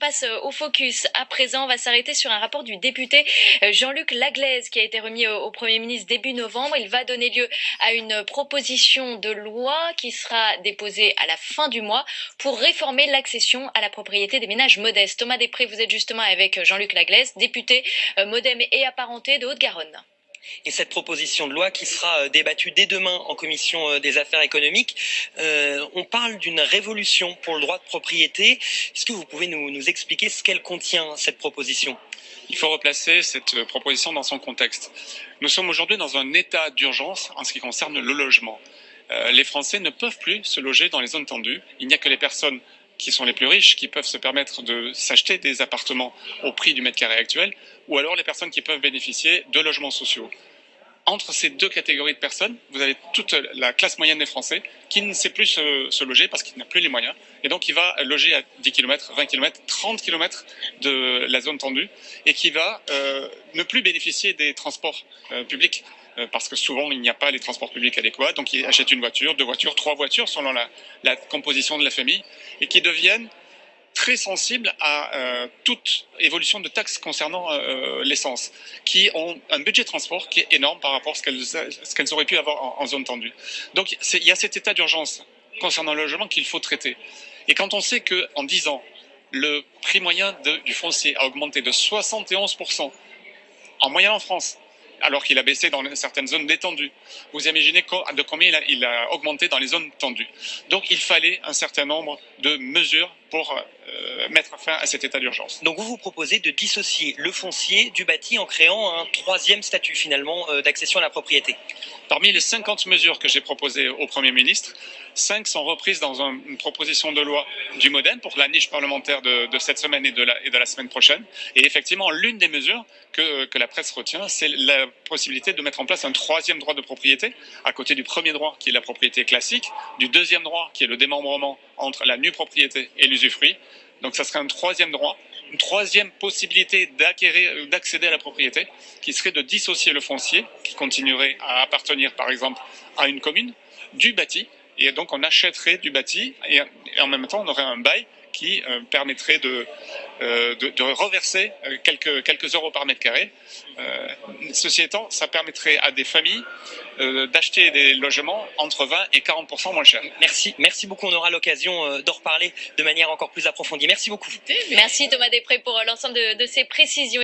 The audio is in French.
passe au focus. À présent, on va s'arrêter sur un rapport du député Jean-Luc Laglaise qui a été remis au Premier ministre début novembre. Il va donner lieu à une proposition de loi qui sera déposée à la fin du mois pour réformer l'accession à la propriété des ménages modestes. Thomas Després, vous êtes justement avec Jean-Luc Laglaise, député Modem et apparenté de Haute-Garonne. Et cette proposition de loi qui sera débattue dès demain en commission des affaires économiques, on parle d'une révolution pour le droit de propriété. Est-ce que vous pouvez nous expliquer ce qu'elle contient, cette proposition ? Il faut replacer cette proposition dans son contexte. Nous sommes aujourd'hui dans un état d'urgence en ce qui concerne le logement. Les Français ne peuvent plus se loger dans les zones tendues. Il n'y a que les personnes qui sont les plus riches, qui peuvent se permettre de s'acheter des appartements au prix du mètre carré actuel, ou alors les personnes qui peuvent bénéficier de logements sociaux. Entre ces deux catégories de personnes, vous avez toute la classe moyenne des Français qui ne sait plus se loger parce qu'il n'a plus les moyens. Et donc, il va loger à 10 km, 20 km, 30 km de la zone tendue et qui va ne plus bénéficier des transports publics parce que souvent, il n'y a pas les transports publics adéquats. Donc, il achète une voiture, deux voitures, trois voitures selon la composition de la famille et qui deviennent très sensibles à toute évolution de taxes concernant l'essence, qui ont un budget de transport qui est énorme par rapport à ce qu'elles auraient pu avoir en zone tendue. Donc il y a cet état d'urgence concernant le logement qu'il faut traiter. Et quand on sait qu'en 10 ans, le prix moyen du foncier a augmenté de 71% en moyenne en France, alors qu'il a baissé dans certaines zones détendues. Vous imaginez de combien il a augmenté dans les zones tendues. Donc il fallait un certain nombre de mesures pour mettre fin à cet état d'urgence. Donc vous proposez de dissocier le foncier du bâti en créant un troisième statut finalement d'accession à la propriété. Parmi les 50 mesures que j'ai proposées au Premier ministre, 5 sont reprises dans une proposition de loi du Modem pour la niche parlementaire de cette semaine et de la semaine prochaine. Et effectivement, l'une des mesures que la presse retient, c'est la possibilité de mettre en place un troisième droit de propriété, à côté du premier droit qui est la propriété classique, du deuxième droit qui est le démembrement entre la nue propriété et l'usufruit. Donc ça serait un troisième droit, une troisième possibilité d'accéder à la propriété, qui serait de dissocier le foncier, qui continuerait à appartenir par exemple à une commune, du bâti. Et donc on achèterait du bâti et en même temps on aurait un bail qui permettrait de reverser quelques euros par mètre carré. Ceci étant, ça permettrait à des familles d'acheter des logements entre 20 et 40% moins chers. Merci beaucoup, on aura l'occasion d'en reparler de manière encore plus approfondie. Merci beaucoup. Merci Thomas Després pour l'ensemble de ces précisions.